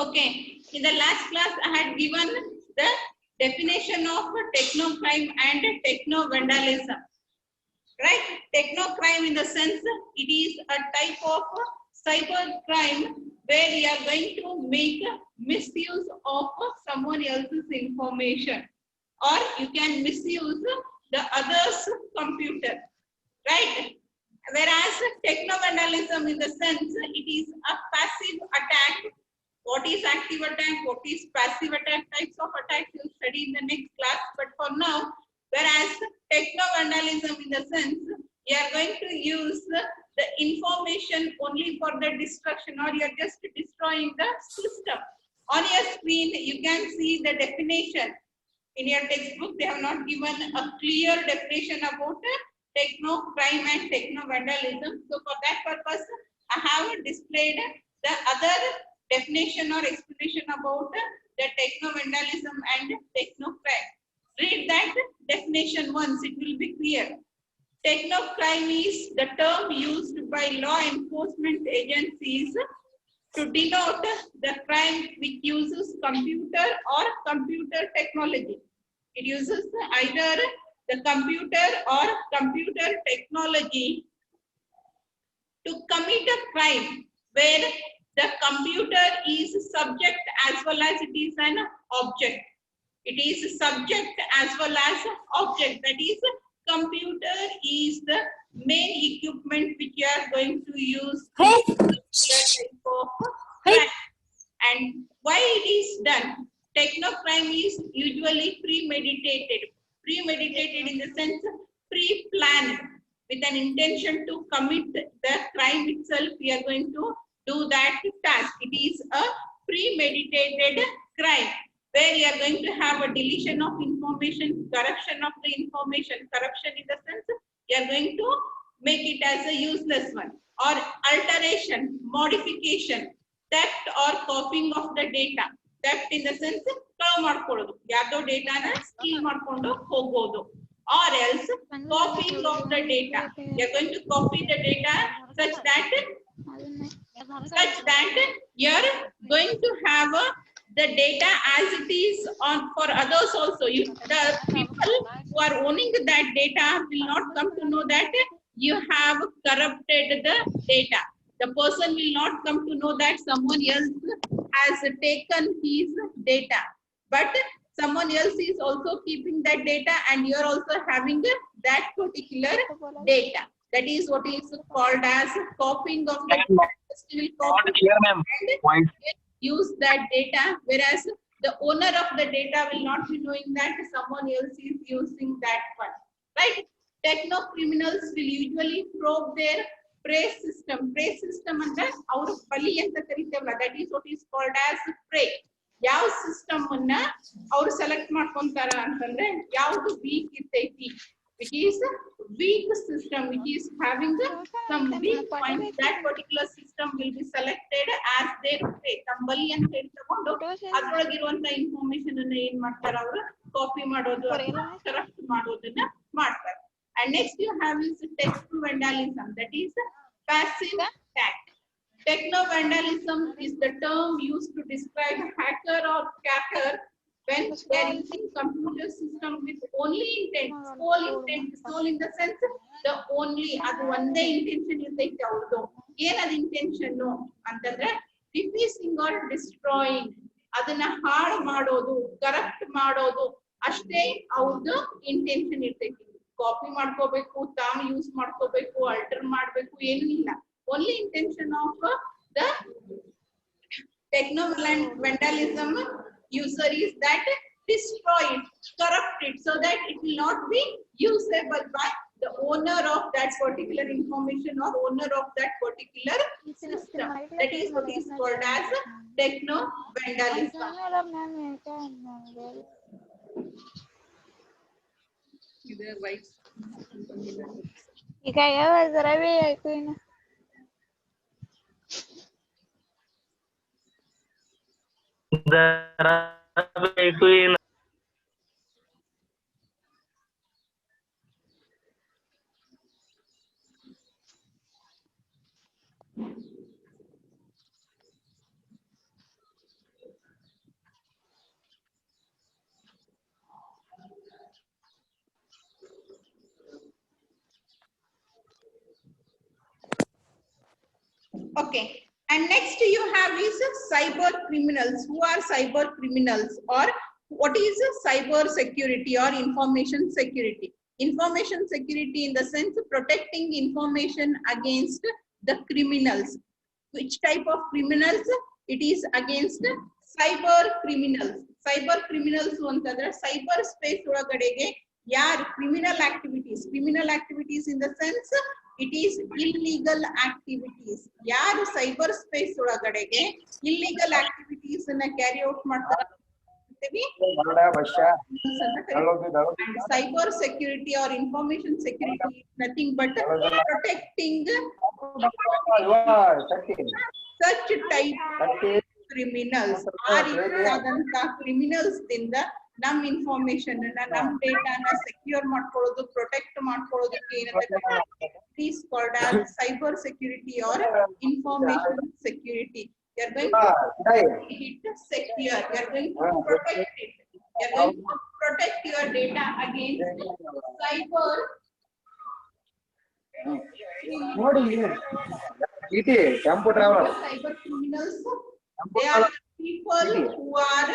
Okay, in the last class I had given the definition of technocrime and techno-vandalism. Right? Technocrime in the sense it is a type of cyber crime where you are going to make misuse of someone else's information, or you can misuse the other's computer. Right? Whereas techno-vandalism in the sense it is a passive attack. What is active attack? What is passive attack? Types of attacks you'll study in the next class. But for now, whereas techno-vandalism in the sense you are going to use the information only for the destruction, or you are just destroying the system. On your screen, you can see the definition. In your textbook, they have not given a clear definition about techno-crime and techno-vandalism. So for that purpose, I have displayed the other definition or explanation about the techno-vandalism and techno-crime. Read that definition once, it will be clear. Techno-crime is the term used by law enforcement agencies to denote the crime which uses computer or computer technology. It uses either the computer or computer technology to commit a crime where the computer is subject as well as it is an object. It is subject as well as object. That is, computer is the main equipment which you are going to use in type of crime. And why it is done? Technocrime is usually premeditated. Premeditated in the sense pre-planned with an intention to commit the crime itself. We are going to do that task. It is a premeditated crime where you are going to have a deletion of information, corruption of the information. Corruption in the sense you are going to make it as a useless one, or alteration, modification, theft or copying of the data. Theft in the sense ಕಳವು ಮಾಡ್ಕೊಳ್ಳೋದು, ಯಾರ್ದೋ ಡೇಟಾನ steel ಮಾಡ್ಕೊಂಡು ಹೋಗೋದು. Or else copying of the data. You are going to copy the data such that you are going to have the data as it is on for others also. The people who are owning that data will not come to know that you have corrupted the data. The person will not come to know that someone else has taken his data. But someone else is also keeping that data and you are also having that particular data. That is what is called as copying of the data. And use that data, whereas the owner of the data will not be knowing that someone else is using that one. Right? Techno criminals will usually probe their prey system. Prey system ಅಂದ್ರೆ ಅವರು ಬಲಿ ಅಂತ ಕರೀತೇವಲ್ಲ, that is what is called as prey. ಯಾವ system ಅನ್ನ ಅವರು select ಮಾಡ್ಕೊಂತಾರ ಅಂತಂದ್ರೆ ಯಾವುದು weak ಇರ್ತೈತಿ, which is weak system, which is having some weak point, that particular system will be selected as their prey. ಬಲಿ ಅಂತ ಹೇಳಿ ತಗೊಂಡು ಅದ್ರೊಳಗಿರುವಂತ ಇನ್ಫಾರ್ಮೇಶನ್ ಅನ್ನ ಏನ್ ಮಾಡ್ತಾರ ಅವರು ಕಾಪಿ ಮಾಡೋದು, ಕರಪ್ಟ್ ಮಾಡೋದನ್ನ ಮಾಡ್ತಾರೆ. And next you have is techno-vandalism, that is passive attack. Techno-vandalism is the term used to describe hacker or cracker when they are using computer system with only intent, sole intent. Sole in the sense the only, adu onde intention irtೈತೆ ಅವರದು. ಏನದು intention ಅಂತಂದ್ರೆ defacing or destroying, ಅದನ್ನ ಹಾಳು ಮಾಡೋದು, corrupt ಮಾಡೋದು ಅಷ್ಟೇ ಅವ್ರದ್ದು intention ಇರ್ತೈತಿ. ಕಾಪಿ ಮಾಡ್ಕೋಬೇಕು, ತಾನು ಯೂಸ್ ಮಾಡ್ಕೋಬೇಕು, ಅಲ್ಟರ್ ಮಾಡಬೇಕು ಏನೂ ಇಲ್ಲ. Only intention of the techno-vandalism user is that destroy it, corrupt it, so that it will not be usable by the owner of that particular information or owner of that particular system. That is what is called as techno vandalism. Okay, and next you have is cyber criminals. Who are cyber criminals, or what is cyber security or information security? Information security in the sense of protecting information against the criminals. Which type of criminals? It is against cyber criminals. Cyber criminals ಅಂತಂದ್ರೆ cyber space ಒಳಗಡೆಗೆ ಯಾರು criminal activities in the sense it is illegal activities. ಯಾರು cyber space ಒಳಗಡೆಗೆ illegal activities ಅನ್ನ carry out ಮಾಡ್ತಾರೆ and cyber security or information security is nothing but protecting such type of criminals. ಆ ರೀತಿಯಾದಂತ criminals ದಿಂದ ನಮ್ಮ ಇನ್ಫಾರ್ಮೇಶನ್ ಅನ್ನ ನಮ್ಮ ಡೇಟಾನ ಸೆಕ್ಯೂರ್ ಮಾಡ್ಕೊಳ್ಳೋದು ಪ್ರೊಟೆಕ್ಟ್ ಮಾಡ್ಕೊಳ್ಳೋದಕ್ಕೆ ಏನಂತ is called as cyber security or information security. You are going to keep it secure. You are going to protect it. You are going to protect your data against cyber. Cyber criminals. They are people who are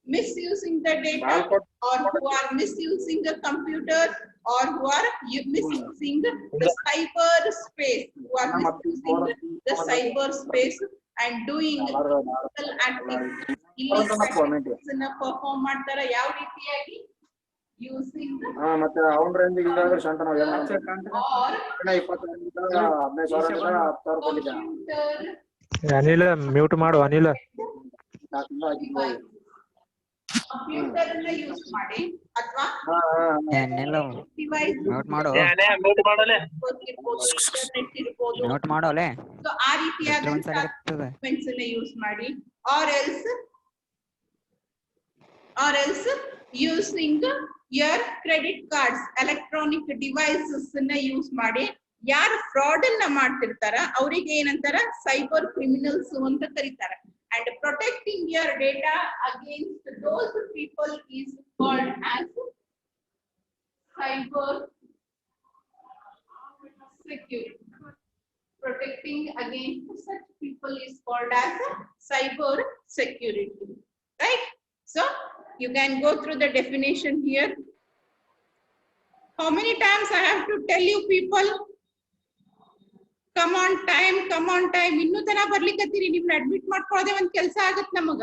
misusing the data or who are misusing the computer or who are misusing the cyber space, who are misusing the cyber space and doing illegal activities. Illegal activities perform ಮಾಡ್ತಾರೆ ಯಾವ ರೀತಿಯಾಗಿ using ಮತ್ತೆ ಅವನ ರೇಂಜಿಗೆ ಇಲ್ಲಾಂದ್ರೆ ಶಂಟ ನಾವು ಏನು ಮಾಡ್ತೀವಿ ಅನಿಲ ಮ್ಯೂಟ್ ಮಾಡು ಅನಿಲ ಕಂಪ್ಯೂಟರ್ ಅನ್ನ ಯೂಸ್ ಮಾಡಿ ಅಥವಾ ಡಿವೈಸ್ ನೋಟ್ ಮಾಡು ಇಂಟರ್ನೆಟ್ ಇರಬಹುದು ನೋಟ್ ಮಾಡೋಲೆ ಸೊ ಆ ರೀತಿಯಾದ ಡಾಕ್ಯುಮೆಂಟ್ಸ್ ಅನ್ನ ಯೂಸ್ ಮಾಡಿ or else using your credit cards electronic devices ಅನ್ನ ಯೂಸ್ ಮಾಡಿ ಯಾರು ಫ್ರಾಡ್ ಅನ್ನ ಮಾಡ್ತಿರ್ತಾರ ಅವರಿಗೆ ಏನಂತಾರ ಸೈಬರ್ ಕ್ರಿಮಿನಲ್ಸ್ ಅಂತ ಕರೀತಾರೆ. And protecting your data against those people is called as cyber security. Protecting against such people is called as cyber security. Right? So you can go through the definition here. How many times I have to tell you people? Come on time. ಇನ್ನೂ ತನ ಬರ್ಲಿಕ್ಕತ್ತೀರಿ ನಿಮ್ನ admit ಮಾಡ್ಕೊಳ್ಳೋದೇ ಒಂದ್ ಕೆಲಸ ಆಗತ್ ನಮಗ.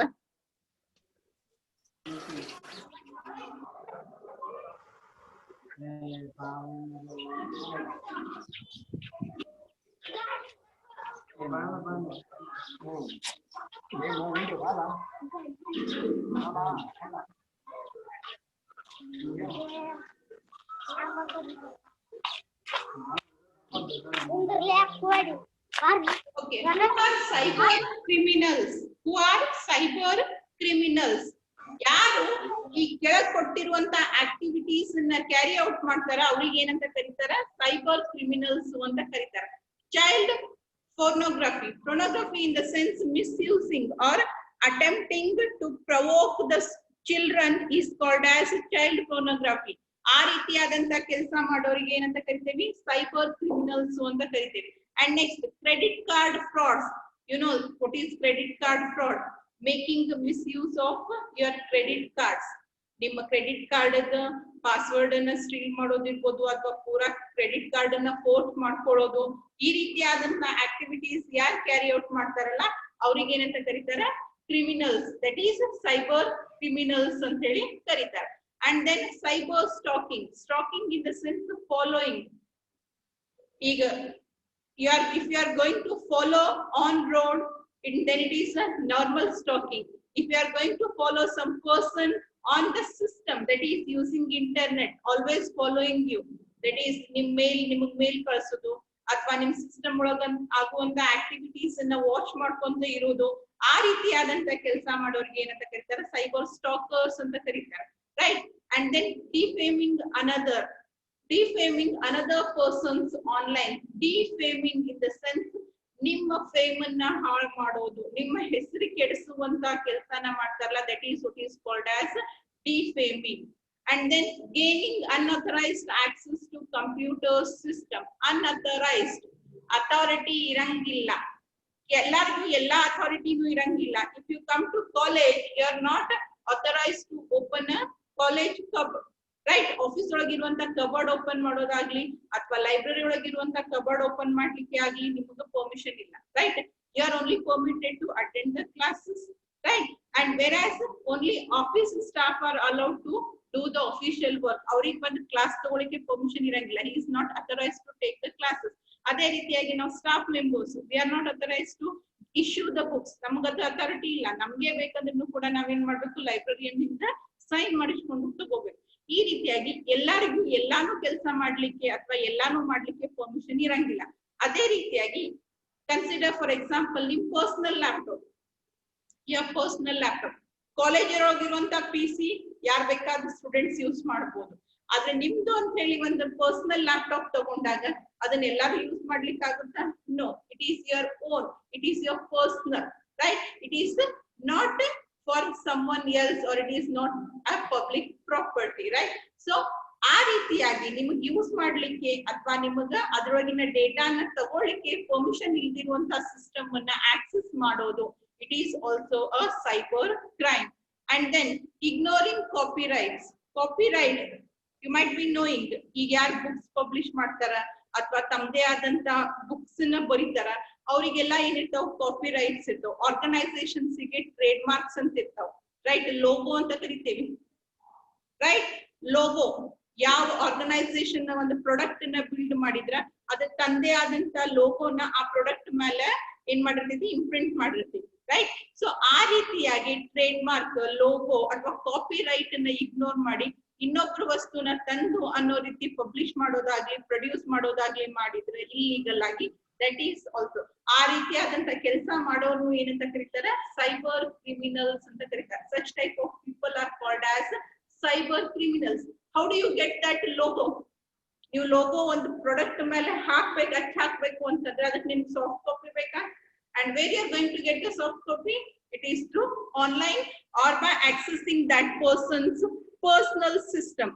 Okay, who are cyber criminals? Who are cyber criminals? ಯಾರು ಈ ಕೆಳಗೆ ಕೊಟ್ಟಿರುವಂತ ಆಕ್ಟಿವಿಟೀಸ್ ಅನ್ನ ಕ್ಯಾರಿ ಔಟ್ ಮಾಡ್ತಾರ ಅವ್ರಿಗೆ ಏನಂತ ಕರೀತಾರ ಸೈಬರ್ ಕ್ರಿಮಿನಲ್ಸ್ ಅಂತ ಕರೀತಾರ. Child pornography in the sense misusing or attempting to provoke the children is called as child pornography. ಆ ರೀತಿಯಾದಂತ ಕೆಲಸ ಮಾಡೋರಿಗೆ ಏನಂತ ಕರಿತೀವಿ ಸೈಬರ್ ಕ್ರಿಮಿನಲ್ಸ್ ಅಂತ ಕರಿತೀವಿ. And next, credit card frauds. You know what is credit card fraud? Making the misuse of your credit cards. ನಿಮ್ಮ credit card password ಅನ್ನ ಸ್ಟೀಲ್ ಮಾಡೋದಿರ್ಬೋದು ಅಥವಾ ಪೂರಾ ಕ್ರೆಡಿಟ್ ಕಾರ್ಡ್ ಅನ್ನ ಫೋರ್ಸ್ ಮಾಡ್ಕೊಳ್ಳೋದು, ಈ ರೀತಿಯಾದಂತ ಆಕ್ಟಿವಿಟೀಸ್ ಯಾರು ಕ್ಯಾರಿ ಔಟ್ ಮಾಡ್ತಾರಲ್ಲ ಅವ್ರಿಗೆ ಏನಂತ ಕರೀತಾರ criminals, that is cyber criminals ಅಂತ ಹೇಳಿ ಕರೀತಾರೆ. And then cyber stalking, stalking in the sense of following. ಈಗ if you are going to follow on road, then it is a normal stalking. If you are going to follow some person on the system, that is using internet, always following you, that is ನಿಮಗೆ ಮೇಲ್ ಕಳಿಸೋದು ಅಥವಾ ನಿಮ್ system ಒಳಗ ಆಗುವಂತ activities ಅನ್ನ watch ಮಾಡ್ಕೊಂತ ಇರೋದು, ಆ ರೀತಿಯಾದಂತ ಕೆಲಸ ಮಾಡೋರಿಗೆ ಏನಂತ ಕರೀತಾರೆ, ಸೈಬರ್ ಸ್ಟಾಕರ್ಸ್ ಅಂತ ಕರೀತಾರೆ, right. And then defaming another person's online, defaming in the sense ನಿಮ್ಮ ಫೇಮ್ ಅನ್ನ ಹಾಳು ಮಾಡೋದು, ನಿಮ್ಮ ಹೆಸರು ಕೆಡಿಸುವಂತ ಕೆಲಸನ ಮಾಡ್ತಾರಲ್ಲ, that is what is called as defaming. And then gaining unauthorized access to computer system, unauthorized, authority ಇರಂಗಿಲ್ಲ, ಎಲ್ಲರಿಗೂ ಎಲ್ಲಾ ಅಥಾರಿಟಿನೂ ಇರಂಗಿಲ್ಲ. If you come to college, you are not authorized to open a college cupboard, right? Office ಒಳಗಿರುವಂತ cupboard open ಮಾಡೋದಾಗ್ಲಿ ಅಥವಾ library ಒಳಗಿರುವಂತ cupboard open ಮಾಡ್ಲಿಕ್ಕೆ ಆಗ್ಲಿ ನಿಮಗೆ ಪರ್ಮಿಷನ್ ಇಲ್ಲ, right? You are only permitted to attend the classes, right? And whereas only office staff are allowed to do the official work, ಅವ್ರಿಗೆ ಬಂದು class ತಗೊಳ್ಳಿಕ್ಕೆ ಪರ್ಮಿಷನ್ ಇರಂಗಿಲ್ಲ. He is not authorized to take the classes. ಅದೇ ರೀತಿಯಾಗಿ ನಾವು staff members, we are not authorized to issue the books. ನಮಗದು authority ಇಲ್ಲ. ನಮ್ಗೆ ಬೇಕಂದ್ರೂ ಕೂಡ ನಾವೇನ್ ಮಾಡ್ಬೇಕು, ಲೈಬ್ರರಿಯಿಂದ ಸೈನ್ ಮಾಡಿಸ್ಕೊಂಡು ತಗೋಬೇಕು. ಈ ರೀತಿಯಾಗಿ ಎಲ್ಲರಿಗೂ ಎಲ್ಲಾನು ಕೆಲಸ ಮಾಡ್ಲಿಕ್ಕೆ ಅಥವಾ ಎಲ್ಲಾನು ಮಾಡ್ಲಿಕ್ಕೆ ಪರ್ಮಿಷನ್ ಇರಂಗಿಲ್ಲ. ಅದೇ ರೀತಿಯಾಗಿ ಕನ್ಸಿಡರ್ ಫಾರ್ ಎಕ್ಸಾಂಪಲ್ ನಿಮ್ ಪರ್ಸನಲ್ ಲ್ಯಾಪ್ಟಾಪ್, ಕಾಲೇಜ್ ಇರೋಗಿರುವಂತ PC ಯಾರ್ ಬೇಕಾದ್ರೂ ಸ್ಟೂಡೆಂಟ್ಸ್ ಯೂಸ್ ಮಾಡಬಹುದು. ಆದ್ರೆ ನಿಮ್ದು ಅಂತ ಹೇಳಿ ಒಂದು ಪರ್ಸನಲ್ ಲ್ಯಾಪ್ಟಾಪ್ ತಗೊಂಡಾಗ ಅದನ್ನ ಎಲ್ಲಾರು ಯೂಸ್ ಮಾಡ್ಲಿಕ್ಕೆ ಆಗುತ್ತಾ? No, it is your own, it is your personal, right? It is not for someone else, or it is not a public property, right? So ಆ ರೀತಿಯಾಗಿ ನಿಮಗೆ ಯೂಸ್ ಮಾಡ್ಲಿಕ್ಕೆ ಅಥವಾ ನಿಮಗ ಅದರೊಳಗಿನ ಡೇಟಾನ ತಗೊಳ್ಳಿಕ್ಕೆ ಪರ್ಮಿಷನ್ ಇಲ್ದಿರುವಂತ ಸಿಸ್ಟಮ್ ಅನ್ನ ಆಕ್ಸೆಸ್ ಮಾಡೋದು, it is also a cyber crime. And then ignoring copyrights. Copyright, you might be knowing, ಈಗ ಯಾರು ಬುಕ್ಸ್ ಪಬ್ಲಿಷ್ ಮಾಡ್ತಾರ ಅಥವಾ ತಮ್ಮದೇ ಆದಂತ ಬುಕ್ಸ್ ನ ಬರೀತಾರ, ಅವರಿಗೆಲ್ಲ ಏನಿರ್ತಾವ, ಕಾಪಿ ರೈಟ್ಸ್ ಇರ್ತಾವ. ಆರ್ಗನೈಸೇಷನ್ಸ್ ಗೆ ಟ್ರೇಡ್ ಮಾರ್ಕ್ಸ್ ಅಂತ ಇರ್ತಾವ, ರೈಟ್? ಲೋಗೋ ಅಂತ ಕರಿತೇವಿ, ರೈಟ್? ಲೋಗೋ ಯಾವ ಆರ್ಗನೈಸೇಷನ್ ನ ಒಂದು ಪ್ರಾಡಕ್ಟ್ ನ ಬಿಲ್ಡ್ ಮಾಡಿದ್ರ ಅದಕ್ಕೆ ತಂದೆ ಆದಂತ ಲೋಗೋನ ಆ ಪ್ರಾಡಕ್ಟ್ ಮೇಲೆ ಏನ್ ಮಾಡಿರ್ತೈತಿ, ಇಂಪ್ರಿಂಟ್ ಮಾಡಿರ್ತೈತಿ, ರೈಟ್? ಸೊ ಆ ರೀತಿಯಾಗಿ ಟ್ರೇಡ್ ಮಾರ್ಕ್, ಲೋಗೋ ಅಥವಾ ಕಾಪಿ ರೈಟ್ ಅನ್ನ ಇಗ್ನೋರ್ ಮಾಡಿ ಇನ್ನೊಬ್ರು ವಸ್ತುನ ತಂದು ಅನ್ನೋ ರೀತಿ ಪಬ್ಲಿಷ್ ಮಾಡೋದಾಗ್ಲಿ ಪ್ರೊಡ್ಯೂಸ್ ಮಾಡೋದಾಗ್ಲಿ ಮಾಡಿದ್ರೆ ಇಲ್ಲೀಗಲ್ ಆಗಿ, ದಟ್ ಈಸ್ ಆಲ್ಸೋ ಆ ರೀತಿಯಾದಂತ ಕೆಲಸ ಮಾಡೋರು ಏನಂತ ಕರೀತಾರೆ, ಸೈಬರ್ ಕ್ರಿಮಿನಲ್ಸ್ ಅಂತ ಕರೀತಾರೆ. Such type of people are called as cyber criminals. How do you get that logo? ನೀವು ಲೋಗೋ ಒಂದು ಪ್ರಾಡಕ್ಟ್ ಮೇಲೆ ಹಾಕ್ಬೇಕು, ಹಾಕ್ಬೇಕು ಅಂತಂದ್ರೆ ಅದಕ್ಕೆ ನಿಮ್ಗೆ ಸಾಫ್ಟ್ ಕಾಪಿ ಬೇಕಾ? And where you are going to get the soft copy? It is through online or by accessing that person's personal system.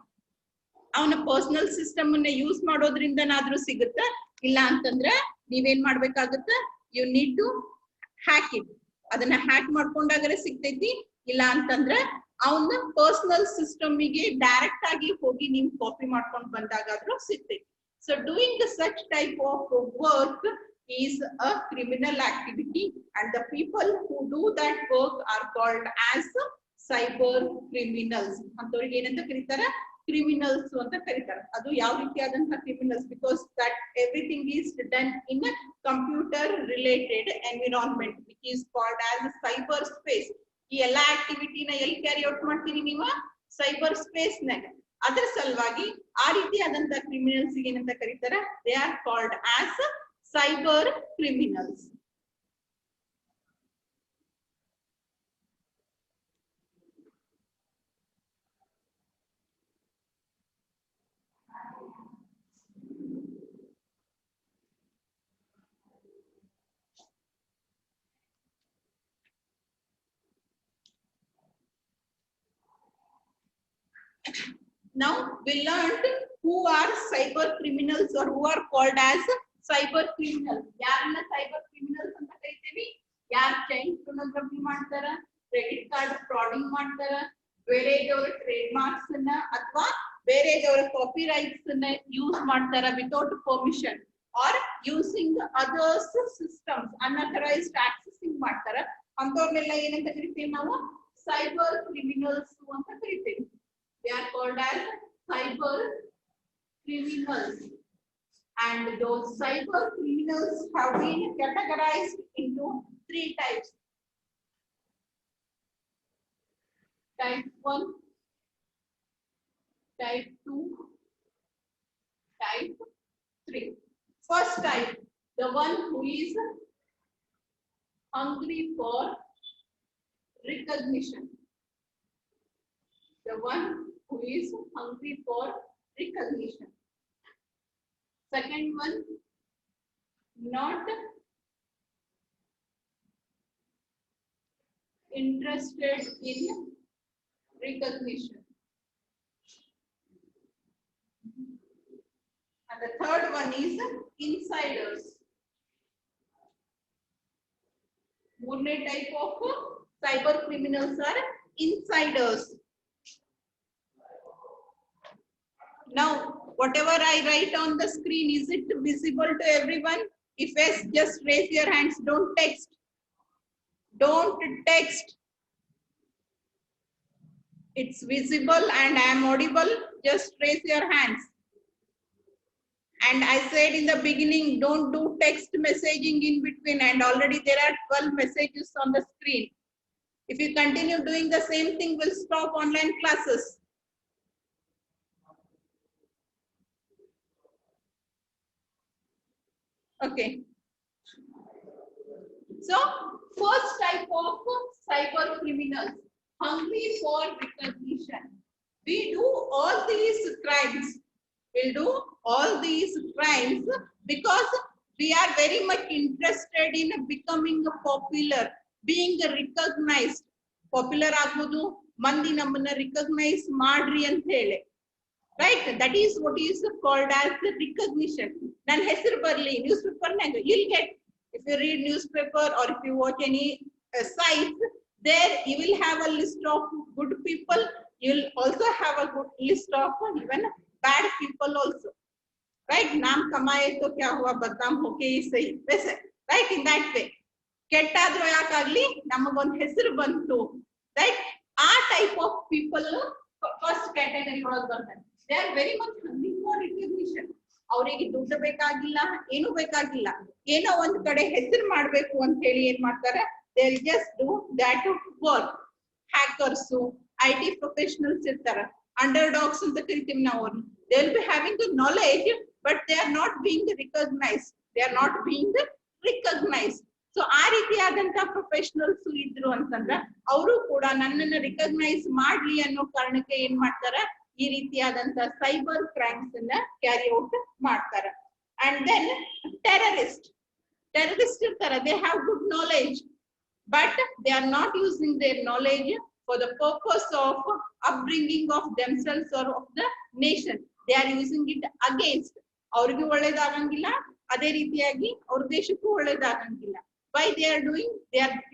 ಅವನ ಪರ್ಸನಲ್ ಸಿಸ್ಟಮ್ ಅನ್ನ ಯೂಸ್ ಮಾಡೋದ್ರಿಂದನಾದ್ರೂ ಸಿಗುತ್ತಾ, ಇಲ್ಲ ಅಂತಂದ್ರೆ ನೀವೇನ್ ಮಾಡ್ಬೇಕಾಗುತ್ತ, you need to hack it. ಅದನ್ನ ಹ್ಯಾಕ್ ಮಾಡ್ಕೊಂಡಾಗರೆ ಸಿಗ್ತೈತಿ, ಇಲ್ಲ ಅಂತಂದ್ರೆ ಅವನ ಪರ್ಸನಲ್ ಸಿಸ್ಟಮ್ ಗೆ ಡೈರೆಕ್ಟ್ ಆಗಿ ಹೋಗಿ ನೀವು ಕಾಪಿ ಮಾಡ್ಕೊಂಡು ಬಂದಾಗಾದ್ರೂ ಸಿಗ್ತೈತಿ. So doing such type of work is a criminal activity, and the people who do that work are called as cyber criminals. ಅಂತವರಿಗೆ ಏನಂತ ಕರೀತಾರೆ, ಕ್ರಿಮಿನಲ್ಸ್ ಅಂತ ಕರೀತಾರೆ. ಅದು ಯಾವ ರೀತಿಯಾದಂತ criminals? Because that everything is done in computer related environment which is called as cyber space. ಈ ಎಲ್ಲಾ ಆಕ್ಟಿವಿಟಿನ ಎಲ್ಲಿ ಕ್ಯಾರಿ ಔಟ್ ಮಾಡ್ತೀರಿ ನೀವು? ಸೈಬರ್ ಸ್ಪೇಸ್ ನಾಗ. ಅದರ ಸಲುವಾಗಿ ಆ ರೀತಿಯಾದಂತ ಕ್ರಿಮಿನಲ್ಸ್ ಏನಂತ ಕರೀತಾರೆ, they are called as cyber criminals. Now we learned who are cyber criminals or who are called as cyber criminals. ಯಾರನ್ನ ಸೈಬರ್ ಕ್ರಿಮಿನಲ್ಸ್ ಅಂತ ಕರಿತೀವಿ? ಯಾರು ಚೈಲ್ಡ್ ಪೋರ್ನೋಗ್ರಫಿ ಮಾಡ್ತಾರ, ಕ್ರೆಡಿಟ್ ಕಾರ್ಡ್ ಫ್ರಾಡಿಂಗ್ ಮಾಡ್ತಾರ, ಬೇರೆದವರ ಟ್ರೇಡ್ ಮಾರ್ಕ್ಸ್ ಅನ್ನ ಅಥವಾ ಬೇರೆದವರ ಕಾಪಿ ರೈಟ್ಸ್ ಅನ್ನ ಯೂಸ್ ಮಾಡ್ತಾರ without permission, are using others systems unauthorised accessing ಮಾಡ್ತಾರ, ಅಂತವ್ರನ್ನೆಲ್ಲ ಏನಂತ ಕರಿತೀವಿ ನಾವು ಸೈಬರ್ ಕ್ರಿಮಿನಲ್ಸ್ ಅಂತ ಕರಿತೀವಿ. They are called as cyber criminals, and those cyber criminals have been categorized into 3 types. Type 1, type 2, type 3. First type, the one who is hungry for recognition. The one who is hungry for recognition. Second one, not interested in recognition. And the third one is insiders. Mooney type of cyber criminals are insiders. Now, whatever I write on the screen, is it visible to everyone? If yes, just raise your hands. Don't text. Don't text. It's visible and I am audible. Just raise your hands. And I said in the beginning, don't do text messaging in between, and already there are 12 messages on the screen. If you continue doing the same thing, we'll stop online classes. Okay. So, first type of cyber criminals, hungry for recognition. We do all these crimes. We'll do all these crimes because we are very much interested in becoming popular, being recognized. Popular agudu, mandi nammana recognize madri ant hele. Right? That is what is called as the recognition. Nan hesru barli newspaper nanga, you'll get, if you read newspaper or if you watch any sites, there you will have a list of good people. You'll also have a good list of even bad people also. Right? Naam kamaye to kya hua, badnaam hoke hi sahi. Wese, right? In that way. Kettadru yakagli namagond hesru bantu. Right? Our type of people first category ಒಳಗೆ ಬರ್ತಾರೆ. They are very much hungry for recognition. ಅವರಿಗೆ ದುಡ್ಡು ಬೇಕಾಗಿಲ್ಲ, ಏನು ಬೇಕಾಗಿಲ್ಲ, ಏನೋ ಒಂದ್ ಕಡೆ ಹೆಸರು ಮಾಡ್ಬೇಕು ಅಂತ ಹೇಳಿ ಏನ್ ಮಾಡ್ತಾರೆ, they will just do that work. Hackers, IT professionals ಇರ್ತಾರೆ, underdogs ಅಂತ ಕರಿತೀವಿ ನಾವು. They will be having the knowledge, but they are not being recognized. They are not being recognized. So ಆ ರೀತಿಯಾದಂತ ಪ್ರೊಫೆಷನಲ್ಸ್ ಇದ್ರು ಅಂತಂದ್ರೆ ಅವರು ಕೂಡ ನನ್ನನ್ನು ರಿಕಗ್ನೈಸ್ ಮಾಡ್ಲಿ ಅನ್ನೋ ಕಾರಣಕ್ಕೆ ಏನ್ ಮಾಡ್ತಾರೆ, ಈ ರೀತಿಯಾದಂತ ಸೈಬರ್ ಕ್ರೈಮ್ಸ್ ಅನ್ನ ಕ್ಯಾರಿ ಔಟ್ ಮಾಡ್ತಾರೆ. ಅಂಡ್ ದೆನ್ ಟೆರರಿಸ್ಟ್ ಇರ್ತಾರೆ. They have good knowledge, but they are not using their knowledge for the purpose of upbringing of themselves or of the nation. They are using it against. ಅವ್ರಿಗೂ ಒಳ್ಳೇದಾಗಂಗಿಲ್ಲ, ಅದೇ ರೀತಿಯಾಗಿ ಅವ್ರ ದೇಶಕ್ಕೂ ಒಳ್ಳೇದಾಗಂಗಿಲ್ಲ. Why they are doing?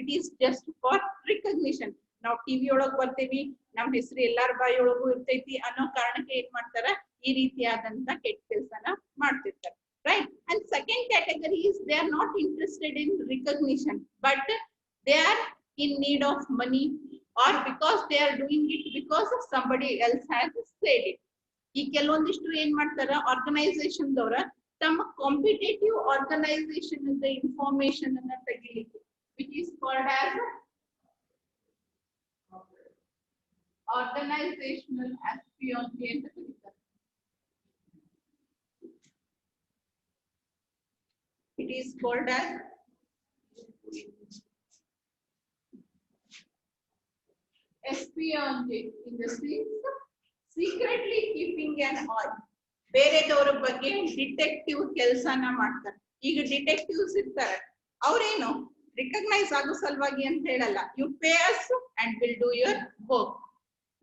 It is just for recognition. Now TV ಒಳಗ್ ಬರ್ತೀವಿ, ನಮ್ ಹೆಸರು ಎಲ್ಲಾರ ಬಾಯಿ ಒಳಗೂ ಇರ್ತೈತಿ ಅನ್ನೋ ಕಾರಣಕ್ಕೆ ಏನ್ ಮಾಡ್ತಾರ, ಈ ರೀತಿಯಾದಂತ ಕೆಟ್ಟ ಕೆಲಸನ ಮಾಡ್ತಿರ್ತಾರೆ. Right? And second category is they are not interested in recognition, but they are in need of money, or because they are doing it because somebody else has said it. ಈ ಕೆಲವೊಂದಿಷ್ಟು ಏನ್ ಮಾಡ್ತಾರ, ಆರ್ಗನೈಸೇಷನ್ ದವರ ತಮ್ಮ competitive organisation ಇಂದ information ಅನ್ನ ತೆಗಿಲಿಕ್ಕೆ, which is called as organizational espionage ಅಂತ ಕರೀತಾರೆ. It is called as espionage in the sense secretly keeping an eye. ಬೇರೆದವರ ಬಗ್ಗೆ ಡಿಟೆಕ್ಟಿವ್ ಕೆಲಸನ ಮಾಡ್ತಾರೆ. ಈಗ ಡಿಟೆಕ್ಟಿವ್ಸ್ ಇರ್ತಾರೆ, ಅವ್ರೇನು ರಿಕಗ್ನೈಸ್ ಆಗೋ ಸಲುವಾಗಿ ಅಂತ ಹೇಳಲ್ಲ, you pay us and will do your work.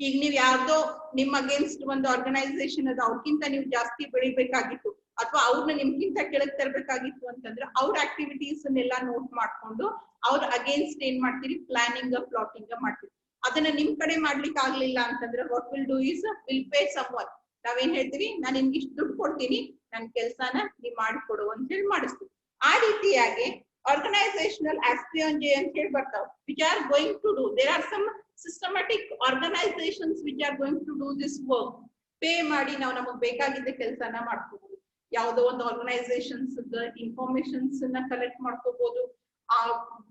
ಈಗ ನೀವ್ ಯಾವ್ದೋ ನಿಮ್ ಅಗೇನ್ಸ್ಟ್ ಒಂದು ಆರ್ಗನೈಸೇಷನ್ ಅದ, ಅವ್ರಕ್ಕಿಂತ ನೀವು ಜಾಸ್ತಿ ಬೆಳಿಬೇಕಾಗಿತ್ತು ಅಥವಾ ಅವ್ರನ್ನ ನಿಮ್ಗಿಂತ ಕೆಳಗ್ ತರಬೇಕಾಗಿತ್ತು ಅಂತಂದ್ರೆ ಅವ್ರ ಆಕ್ಟಿವಿಟೀಸ್ ಅನ್ನೆಲ್ಲ ನೋಟ್ ಮಾಡ್ಕೊಂಡು ಅವ್ರ ಅಗೇನ್ಸ್ಟ್ ಏನ್ ಮಾಡ್ತೀರಿ, ಪ್ಲಾನಿಂಗ್ ಪ್ಲಾಟಿಂಗ್ ಮಾಡ್ತೀರಿ. ಅದನ್ನ ನಿಮ್ ಕಡೆ ಮಾಡ್ಲಿಕ್ಕೆ ಆಗ್ಲಿಲ್ಲ ಅಂತಂದ್ರೆ what will do is will pay someone. ನಾವೇನ್ ಹೇಳ್ತೀವಿ, ನಾನು ನಿಮ್ಗೆ ಇಷ್ಟು ದುಡ್ಡು ಕೊಡ್ತೀನಿ, ನನ್ ಕೆಲ್ಸಾನ ನೀವ್ ಮಾಡಿಕೊಡು ಅಂತ ಹೇಳಿ ಮಾಡಿಸ್ತೀವಿ. ಆ ರೀತಿಯಾಗಿ organizational espionage ಅಂತ ಹೇಳಿ ಬರ್ತಾವ, which are going to do. There are some systematic organizations which are going to do this work. Pay ಮಾಡಿ ನಾವು ನಮಗೆ ಬೇಕಾಗಿದ್ದ ಕೆಲಸನ ಮಾಡ್ಕೋಬಹುದು. ಯಾವುದೋ ಒಂದು ಆರ್ಗನೈಸೇಷನ್ಸ್ ಇನ್ಫಾರ್ಮೇಶನ್ಸ್ ನ ಕಲೆಕ್ಟ್ ಮಾಡ್ಕೋಬಹುದು, ಆ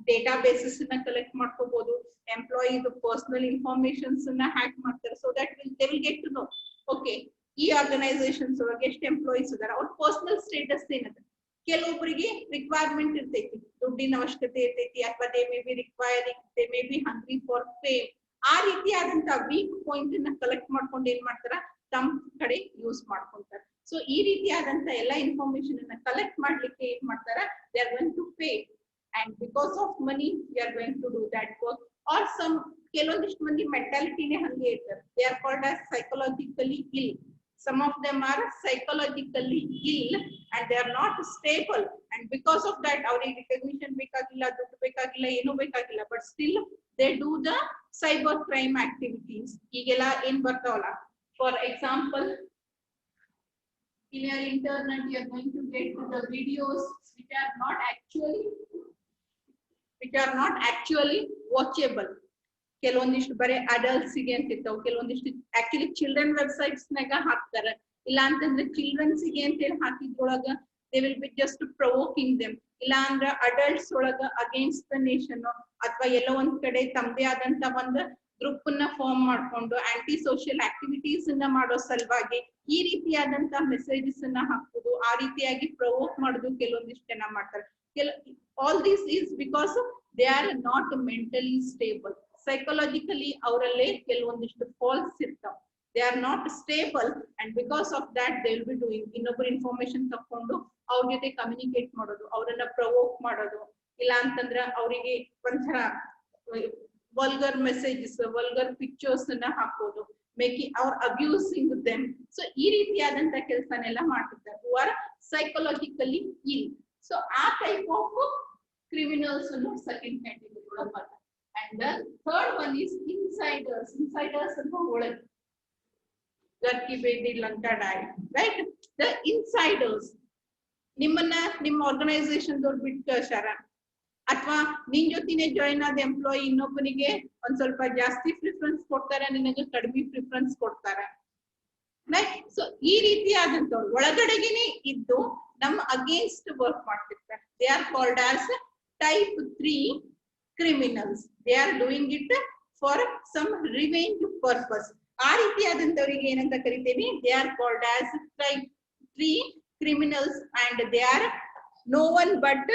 ಡೇಟಾ ಬೇಸಸ್ ನ ಕಲೆಕ್ಟ್ ಮಾಡ್ಕೋಬಹುದು, ಎಂಪ್ಲಾಯೀಸ್ ಪರ್ಸನಲ್ ಇನ್ಫಾರ್ಮೇಶನ್ಸ್ ನ ಹ್ಯಾಕ್ ಮಾಡ್ತಾರೆ. So that they will get to know okay ಈ ಆರ್ಗನೈಸೇಷನ್ಸ್ ಒಳಗೆ ಎಷ್ಟು ಎಂಪ್ಲಾಯೀಸ್ ಇದಾರೆ, ಅವ್ರ ಪರ್ಸನಲ್ ಸ್ಟೇಟಸ್ ಏನದ. ಕೆಲವೊಬ್ಬರಿಗೆ ರಿಕ್ವೈರ್ಮೆಂಟ್ ಇರ್ತೈತಿ, ದುಡ್ಡಿನ ಅವಶ್ಯಕತೆ ಇರ್ತೈತಿ, ಅಥವಾ they may B requiring, they may B hungry for fame. ಆ ರೀತಿಯಾದಂತ ವೀಕ್ ಪಾಯಿಂಟ್ ನ ಕಲೆಕ್ಟ್ ಮಾಡ್ಕೊಂಡು ಏನ್ ಮಾಡ್ತಾರ, ತಮ್ಮ ಕಡೆ ಯೂಸ್ ಮಾಡ್ಕೊಂತಾರೆ. ಸೊ ಈ ರೀತಿಯಾದಂತ ಎಲ್ಲಾ ಇನ್ಫಾರ್ಮೇಶನ್ ಅನ್ನ ಕಲೆಕ್ಟ್ ಮಾಡ್ಲಿಕ್ಕೆ ಏನ್ ಮಾಡ್ತಾರ, they are going to pay, and because of money they are going to do that work. Or some ಕೆಲವೊಂದಿಷ್ಟು ಮಂದಿ ಮೆಂಟಾಲಿಟಿನೇ ಹಂಗೆ ಇರ್ತಾರೆ, they are called as psychologically ill. Some of them are psychologically ill and they are not stable, and because of that ಅವ್ರಿಗೆ recognition ಬೇಕಾಗಿಲ್ಲ, ದುಡ್ಡು ಬೇಕಾಗಿಲ್ಲ, ಏನು ಬೇಕಾಗಿಲ್ಲ, but still they do the cyber crime activities. ಈಗೆಲ್ಲ ಏನ್ ಬರ್ತಾವಲ್ಲ, for example in your internet you are going to get the videos which are not actually watchable. ಕೆಲವೊಂದಿಷ್ಟು ಬರೀ ಅಡಲ್ಟ್ಸ್ ಗೆ ಅಂತ ಇರ್ತಾವ, ಕೆಲವೊಂದಿಷ್ಟು ಆಕ್ಚುಲಿ ಚಿಲ್ಡ್ರನ್ ವೆಬ್ಸೈಟ್ಸ್ ನಾಗ ಹಾಕ್ತಾರ. ಇಲ್ಲ ಅಂತಂದ್ರೆ ಚಿಲ್ಡ್ರನ್ಸ್ ಗೆ ಅಂತ ಹೇಳಿ ಹಾಕಿದ್ರೊಳಗ they will be just provoking them. ಇಲ್ಲ ಅಂದ್ರ ಅಡಲ್ಟ್ಸ್ ಒಳಗ ಅಗೇನ್ಸ್ಟ್ ದ ನೇಷನ್ ಅಥವಾ ಎಲ್ಲೋ ಒಂದ್ ಕಡೆ ತಮ್ಮದೇ ಆದಂತ ಒಂದು ಗ್ರೂಪ್ ನ ಫಾರ್ಮ್ ಮಾಡ್ಕೊಂಡು ಆಂಟಿ ಸೋಷಿಯಲ್ ಆಕ್ಟಿವಿಟೀಸ್ ನ ಮಾಡೋ ಸಲುವಾಗಿ ಈ ರೀತಿಯಾದಂತ ಮೆಸೇಜಸ್ ನ ಹಾಕುದು, ಆ ರೀತಿಯಾಗಿ ಪ್ರವೋಕ್ ಮಾಡುದು ಕೆಲವೊಂದಿಷ್ಟು ಜನ ಮಾಡ್ತಾರೆ. All this is because they are not mentally stable. Psychologically ಅವರಲ್ಲೇ ಕೆಲವೊಂದಿಷ್ಟು ಫಾಲ್ಸ್ ಇರ್ತಾವ, they are not stable, and because of that they will be doing. ಇನ್ನೊಬ್ಬರು ಇನ್ಫಾರ್ಮೇಶನ್ ತಕೊಂಡು ಅವ್ರ ಜೊತೆ ಕಮ್ಯುನಿಕೇಟ್ ಮಾಡೋದು, ಅವರನ್ನ ಪ್ರವೋಕ್ ಮಾಡೋದು, ಇಲ್ಲ ಅಂತಂದ್ರ ಅವರಿಗೆ ಒಂಥರ ವಲ್ಗರ್ ಮೆಸೇಜಸ್, ವಲ್ಗರ್ ಪಿಕ್ಚರ್ಸ್ ಅನ್ನ ಹಾಕೋದು, ಮೇಕಿಂಗ್ ಅವ್ರ ಅಬ್ಯೂಸಿಂಗ್ ದೆಮ್. ಸೊ ಈ ರೀತಿಯಾದಂತ ಕೆಲಸನೆಲ್ಲ ಮಾಡ್ತಿರ್ತಾರೆ, ಹೂ ಆರ್ ಸೈಕಲಾಜಿಕಲಿ ಇಲ್. ಸೊ ಆ ಟೈಪ್ ಆಫ್ ಕ್ರಿಮಿನಲ್ಸ್ ಅನ್ನು ಸೆಕೆಂಡ್ ಕ್ಯಾಟಗರಿ ಒಳಗೆ ಬರ್ತಾರೆ. And the third one is insiders. Insiders are ಒಳಗೆ ಗರ್ಕಿ ಬೇದಿ ಲಂಕಾ ಡಾಯ್, ರೈಟ್? The insiders ನಿಮ್ಮನ್ನ ನಿಮ್ಮ ಆರ್ಗನೈಸೇಷನ್ ದವ್ರು ಬಿಟ್ಟು ಕಳ್ಸಾರ, ಅಥವಾ ನಿನ್ ಜೊತೆನೆ ಜಾಯಿನ್ ಆದ ಎಂಪ್ಲಾಯಿ ಇನ್ನೊಬ್ಬನಿಗೆ ಒಂದ್ ಸ್ವಲ್ಪ ಜಾಸ್ತಿ ಪ್ರಿಫರೆನ್ಸ್ ಕೊಡ್ತಾರೆ, ನಿನಗೆ ಕಡಿಮೆ ಪ್ರಿಫರೆನ್ಸ್ ಕೊಡ್ತಾರೆ, ರೈಟ್? ಸೊ ಈ ರೀತಿಯಾದಂತವ್ರು ಒಳಗಡೆಗೆನೆ ಇದ್ದು ನಮ್ಮ ಅಗೇನ್ಸ್ಟ್ ವರ್ಕ್ ಮಾಡ್ತಿರ್ತಾರೆ. They are called as type 3 criminals. They are doing it for some revenge purpose. ಆ ರೀತಿಯಾದಂತವರಿಗೆ ಏನಂತ ಕರಿತೀವಿ, they are called as type 3 criminals, and they are no one but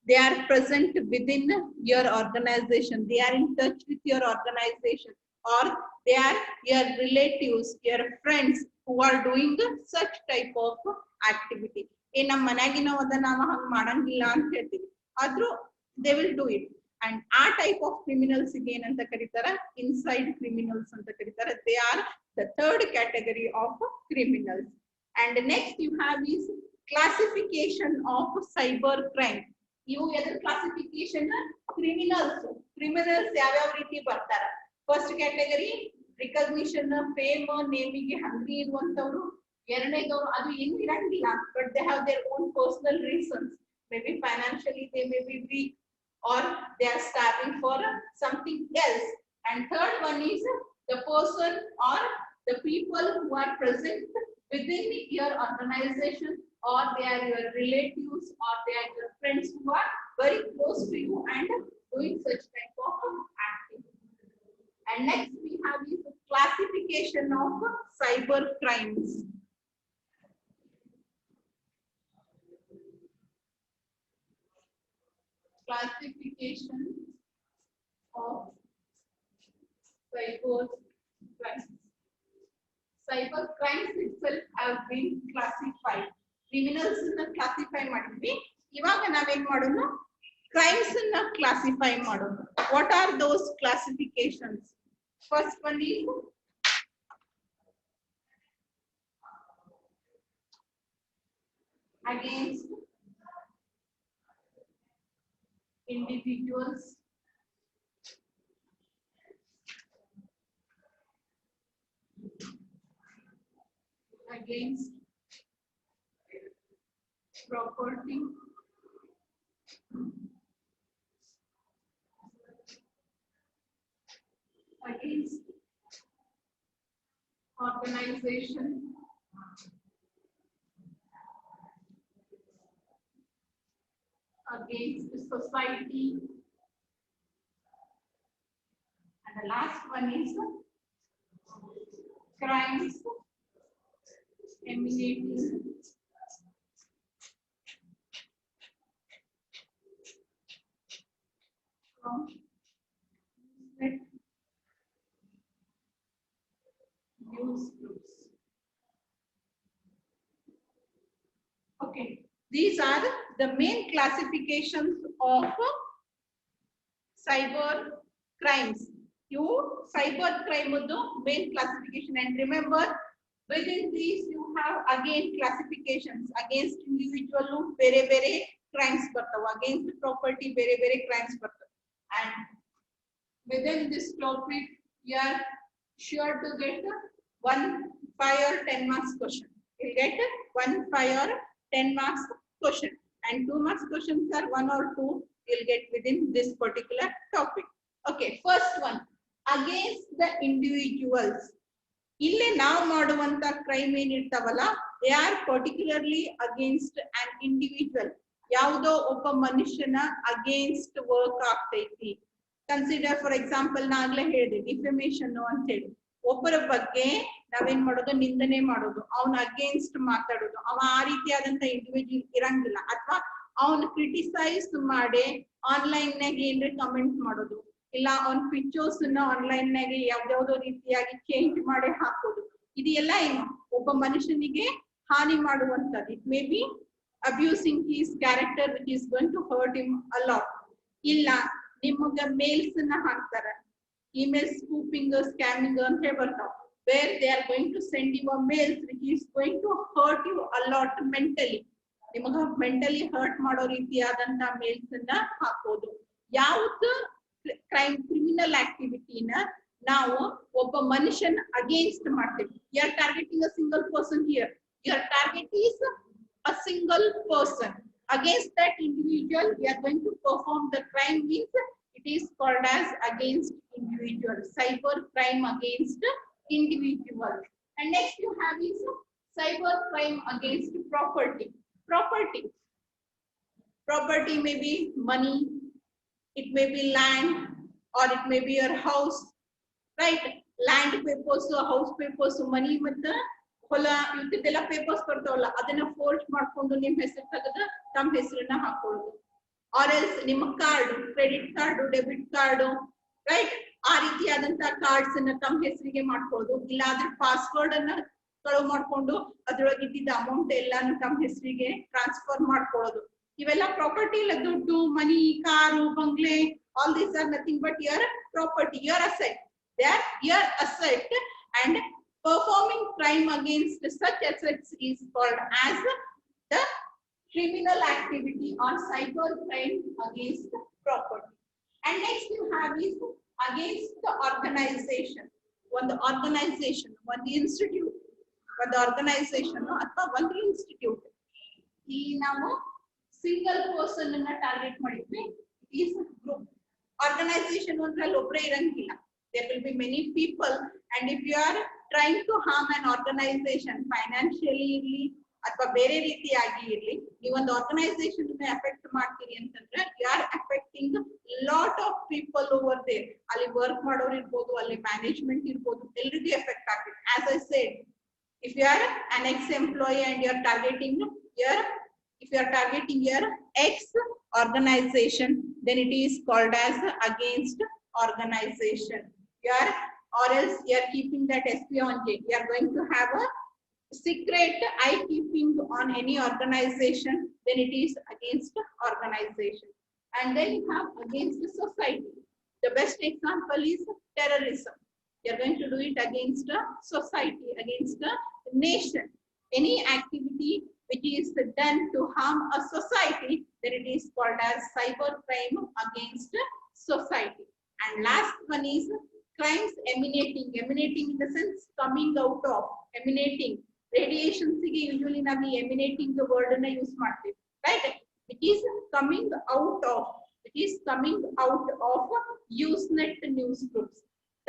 they are present within your organization. They are in touch with your organization, or they are your relatives, your friends who are doing such type of activity. ಏ ನಮ್ಮ ಮನ್ಯಾಗಿನವದ ನಾವು ಹಂಗ ಮಾಡಂಗಿಲ್ಲ ಅಂತ ಹೇಳ್ತೀವಿ, ಆದ್ರೂ they will do it. And ಆ type of criminals ಏನಂತ ಕರೀತಾರ, ಇನ್ಸೈಡ್ ಕ್ರಿಮಿನಲ್ಸ್ ಅಂತ ಕರೀತಾರ. They are the third category of criminals. And next you have is classification of cyber crime. ಇವು ಎದ್ರ ಕ್ಲಾಸಿಫಿಕೇಶನ್? ಕ್ರಿಮಿನಲ್ಸ್ ಯಾವ್ಯಾವ ರೀತಿ ಬರ್ತಾರ. ಫಸ್ಟ್ ಕ್ಯಾಟಗರಿ ರಿಕಗ್ನಿಷನ್, ಫೇಮ್, ನೇಮಿಗೆ ಹಂಗಿ ಇರುವಂತವ್ರು. ಎರಡನೇದವ್ರು ಅದು ಏನು ಇರಂಗಿಲ್ಲ, but they have their own personal reasons, maybe financially they may be weak, or they are starving for something else. And third one is the person or the people who are present within your organization, or they are your relatives, or they are your friends who are very close to you and doing such type of activity. And next we have is classification of cyber crimes. Classification of cyber crimes. Cyber crimes itself have been classified. Criminals na classify ಮಾಡಿದ್ವಿ, ಇವಾಗ ನಾವೇನ್ ಮಾಡೋಣ, crimes na classify ಮಾಡೋಣ. What are those classifications? First one is against individuals, against property, against organization, against society, and the last one is crimes emanating from news groups. Okay, these are the main classifications of cyber crimes. You cyber crime the main classification, and remember within these you have again classifications against individual ಬೇರೆ crimes ಬರ್ತಾವ, against property ಬೇರೆ crimes ಬರ್ತಾವ. And within this topic you are sure to get 1, 5 or 10 marks question. You get 1, 5 or 10 marks question, and 2 marks questions are 1 or 2 you'll get within this particular topic. Okay, first one, against the individuals. Ille now ಮಾಡುವಂತ crime ಏನಿರ್ತಾವಲ್ಲ, they are particularly against an individual. ಯಾವುದೋ ಒಬ್ಬ ಮನುಷ್ಯನ against work ಆಗ್ತೈತಿ. Consider for example ನಾಗ್ಲೇ ಹೇಳಿದೆ defamation ಅಂತ ಹೇಳಿ, ಒಬ್ಬರ ಬಗ್ಗೆ ನಾವೇನ್ ಮಾಡೋದು, ನಿಂದನೆ ಮಾಡೋದು, ಅವನ ಅಗೇನ್ಸ್ಟ್ ಮಾತಾಡೋದು, ಅವ ಆ ರೀತಿಯಾದಂತ ಇಂಡಿವಿಜುವಲ್ ಇರಂಗಿಲ್ಲ, ಅಥವಾ ಅವನ್ ಕ್ರಿಟಿಸೈಸ್ ಮಾಡಿ ಆನ್ಲೈನ್ ನಾಗ ಏನ್ರಿ ಕಮೆಂಟ್ ಮಾಡೋದು, ಇಲ್ಲ ಅವನ್ ಪಿಕ್ಚರ್ಸ್ ನ ಆನ್ಲೈನ್ ನಾಗ ಯಾವ್ದಾವ್ದೋ ರೀತಿಯಾಗಿ ಚೇಂಜ್ ಮಾಡಿ ಹಾಕೋದು, ಇದು ಎಲ್ಲ ಏನು ಒಬ್ಬ ಮನುಷ್ಯನಿಗೆ ಹಾನಿ ಮಾಡುವಂತದ್ದು. It may be abusing his character which is going to hurt him a lot. ಇಲ್ಲ ನಿಮಗ ಮೇಲ್ಸ್ ನ ಹಾಕ್ತಾರ, ಇಮೇಲ್ ಸ್ಕೂಪಿಂಗ್, ಸ್ಕ್ಯಾಮಿಂಗ್ ಅಂತ ಹೇಳಿ ಬರ್ತಾವ, where they are going to send you a mails which is going to hurt you a lot mentally. ನಿಮಗ mentally hurt ಮಾಡೋ ರೀತಿಯಾದಂತ ಮೇಲ್ಸ್ ಅನ್ನ ಹಾಕೋದು. ಯಾವ್ದು ಕ್ರೈಮ್ ಕ್ರಿಮಿನಲ್ ಆಕ್ಟಿವಿಟಿನ ನಾವು ಒಬ್ಬ ಮನುಷ್ಯನ ಅಗೇನ್ಸ್ಟ್ ಮಾಡ್ತೇವೆ. You are targeting a single person here. Your target is a single person. Against that individual we are going to perform the crime, means it is called as against individual, cyber crime against individual. And next you have is cyber crime against property. Property may be money, it may be land, or it may be your house, right? Land papers, house papers, money ಮತ್ತೆ ಹೊಲ ಇವಕ್ಕೆಲ್ಲ papers ಬರ್ತಾವಲ್ಲ, ಅದನ್ನ forge ಮಾಡ್ಕೊಂಡು ನಿಮ್ ಹೆಸರು ತೆಗೆದು ತಮ್ಮ ಹೆಸರನ್ನ ಹಾಕೊಳ್ಳೋದು. ಆರ್ ಎಲ್ಸ್ ನಿಮ್ಮ card, credit card, debit card, right, ಆ ರೀತಿಯಾದಂತಹ ಕಾರ್ಡ್ಸ್ ಅನ್ನ ತಮ್ಮ ಹೆಸರಿಗೆ ಮಾಡ್ಕೊಳ್ಳೋದು. ಇಲ್ಲ ಅದ್ರ ಪಾಸ್ವರ್ಡ್ ಅನ್ನ ಕಳುವು ಮಾಡ್ಕೊಂಡು ಅದ್ರೊಳಗೆ ಇದ್ದಿದ್ದ ಅಮೌಂಟ್ ಎಲ್ಲಾನು ತಮ್ಮ ಹೆಸರಿಗೆ ಟ್ರಾನ್ಸ್ಫರ್ ಮಾಡ್ಕೊಳ್ಳೋದು. ಇವೆಲ್ಲ ಪ್ರಾಪರ್ಟಿ ಇಲ್ಲ. ದುಡ್ಡು, money, car, bungalow, all these are nothing but your property, your asset. They are your asset, and performing crime against such assets is called as the criminal activity or cyber crime against property. And next you have is against the organization. One organization, one institute, one organization ಅಥವಾ ಒಂದು institute. ಈ ನಾವು single person ಅನ್ನ target ಮಾಡಿದ್ವಿ. Is group. Organisation ಅಂದ್ರೆ ಅಲ್ಲಿ ಒಬ್ಬರೇ ಇರಂಗಿಲ್ಲ. There will be many people, and if you are trying to harm an organization financially ಇರ್ಲಿ ಅಥವಾ ಬೇರೆ ರೀತಿಯಾಗಿ ಇರ್ಲಿ, ನೀವು ಒಂದು ಆರ್ಗನೈಸೇಷನ್ ಎಫೆಕ್ಟ್ ಮಾಡ್ತೀರಿ ಅಂತಂದ್ರೆ you are affecting lot of people over there. ಅಲ್ಲಿ ವರ್ಕ್ ಮಾಡೋರು ಇರ್ಬೋದು, ಅಲ್ಲಿ ಮ್ಯಾನೇಜ್ಮೆಂಟ್ ಇರ್ಬೋದು, ಎಲ್ರಿಗೂ ಎಫೆಕ್ಟ್ ಆಗ್ತದೆ. As I said, if you are an ex-employee and you are targeting your ex organization, then it is called as against organization. Or else you are keeping that espionage. You are going to have a secret eye keeping on any organization, then it is against organization. And then you have against the society. The best example is terrorism. You are going to do it against a society, against a nation. Any activity which is done to harm a society, then it is called as cyber crime against society. And last one is crimes emanating in the sense coming out of. Emanating, radiations ಗೆ usually ನಾವು emanating the word ಅನ್ನ use ಮಾಡ್ತೀವಿ, right? It is coming out of, Usenet news groups.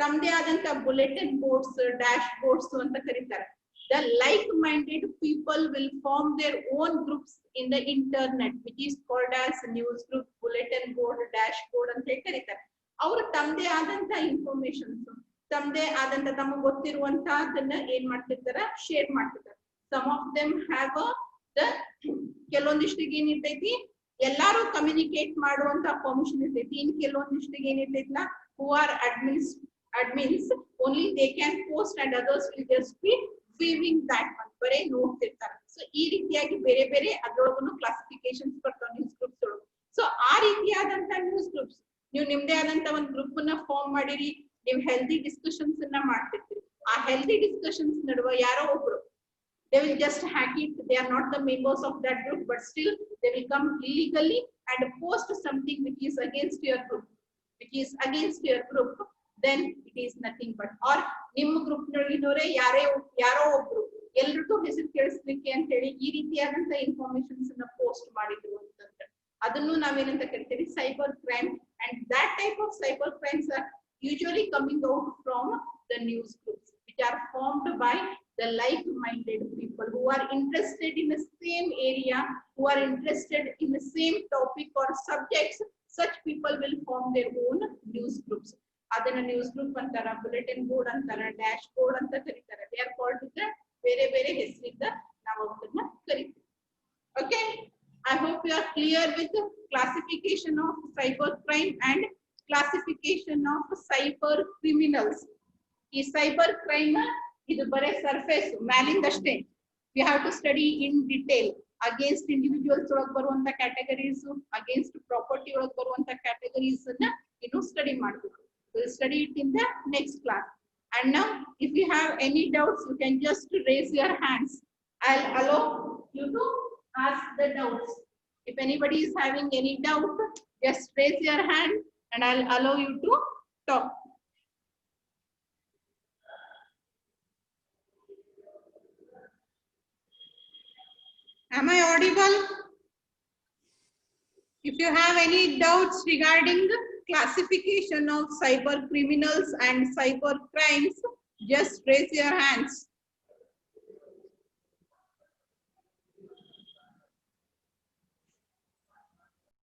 ತಮ್ಮದೇ ಆದಂತ bulletin boards, dash boards ಅಂತ ಕರೀತಾರೆ. The like-minded people will form their own groups in the internet, which is called as news group, bulletin board, dashboard ಅಂತ ಕರೀತಾರೆ. ಅವರು ತಮ್ಮದೇ ಆದಂತ informations, ತಮ್ಮದೇ ಆದಂತ ತಮಗೆ ಗೊತ್ತಿರುವಂತಹದನ್ನ ಏನ್ ಮಾಡ್ತಿರ್ತಾರ, ಶೇರ್ ಮಾಡ್ತಿರ್ತಾರೆ. Some of them have ಕೆಲವೊಂದಿಷ್ಟಿಗೆ ಏನಿರ್ತೈತಿ, ಎಲ್ಲಾರು ಕಮ್ಯುನಿಕೇಟ್ ಮಾಡುವಂತ ಪರ್ಮಿಷನ್ ಇರ್ತೈತಿ. ಇನ್ ಕೆಲವೊಂದಿಷ್ಟಿಗೆ ಏನಿರ್ತೈತಿಲ್ಲ, who are admins only they can post and others will just be viewing that one, ಬರೇ ನೋಡ್ತಿರ್ತಾರೆ. ಸೊ ಈ ರೀತಿಯಾಗಿ ಬೇರೆ ಬೇರೆ ಅದ್ರೊಳಗೂ ಕ್ಲಾಸಿಫಿಕೇಶನ್ಸ್ ಬರ್ತಾವ ನ್ಯೂಸ್ ಗ್ರೂಪ್ಸ್ ಒಳಗೆ. ಸೊ ಆ ರೀತಿಯಾದಂತ ನ್ಯೂಸ್ ಗ್ರೂಪ್ಸ್ ನೀವು ನಿಮ್ದೇ ಆದಂತ ಒಂದು ಗ್ರೂಪ್ ನ ಫಾರ್ಮ್ ಮಾಡಿರಿ, ನೀವು ಹೆಲ್ದಿ ಡಿಸ್ಕಷನ್ಸ್ ಅನ್ನ ಮಾಡ್ತಿರ್ತೀರಿ. ಆ ಹೆಲ್ದಿ ಡಿಸ್ಕಷನ್ಸ್ ನಡುವೆ ಯಾರೋ ಒಬ್ರು they will just hack it, they are not the members of that group, but still they will come illegally and post something which is against your group, then it is nothing but, or ನಿಮ್ಮ group ನೊಳಗಿನವರೇ ಯಾರೋ ಒಬ್ರು ಎಲ್ರಿಗೂ ಹೆಸರು ಕೇಳಿಸ್ಲಿಕ್ಕೆ ಅಂತ ಹೇಳಿ ಈ ರೀತಿಯಾದಂತ informations ಅನ್ನ ಪೋಸ್ಟ್ ಮಾಡಿದ್ರು ಅಂತಂದ್ರೆ ಅದನ್ನು ನಾವೇನಂತ ಕರಿತೀವಿ, cyber crime. And that type of cyber crimes are usually coming out from the news groups which are formed by the like-minded people who are interested in the same area, who are interested in the same topic or subjects. Such people will form their own news groups. ಅದನ್ನ news group ಅಂತಾರ, bulletin board ಅಂತಾರ, dash board ಅಂತ ಕರೀತಾರೆ. They are called with ಬೇರೆ ಬೇರೆ ಹೆಸರಿಂದ ನಾವು ಅದನ್ನ ಕರಿತೀವಿ. Okay, I hope you are clear with classification of cyber crime and classification of cyber criminals. ಈ ಸೈಬರ್ ಕ್ರೈಮ್ ಇದು ಬರೇ ಸರ್ಫೇಸ್ ಮ್ಯಾಲಿಂದಷ್ಟೇ. We have to study in detail. Against individuals ಒಳಗೆ ಬರುವಂತ ಕ್ಯಾಟಗರೀಸ್, ಅಗೇನ್ಸ್ಟ್ ಪ್ರಾಪರ್ಟಿ ಒಳಗೆ ಬರುವಂತ ಕ್ಯಾಟಗರೀಸ್ ಅನ್ನ ಇನ್ನು ಸ್ಟಡಿ ಮಾಡಬೇಕು. We'll study it in the next class. And now, if you have any doubts, you can just raise your hands. I'll allow you to ask the doubts. If anybody is having any doubt, just raise your hand and I'll allow you to talk. Am I audible? If you have any doubts regarding the classification of cyber criminals and cyber crimes, just raise your hands.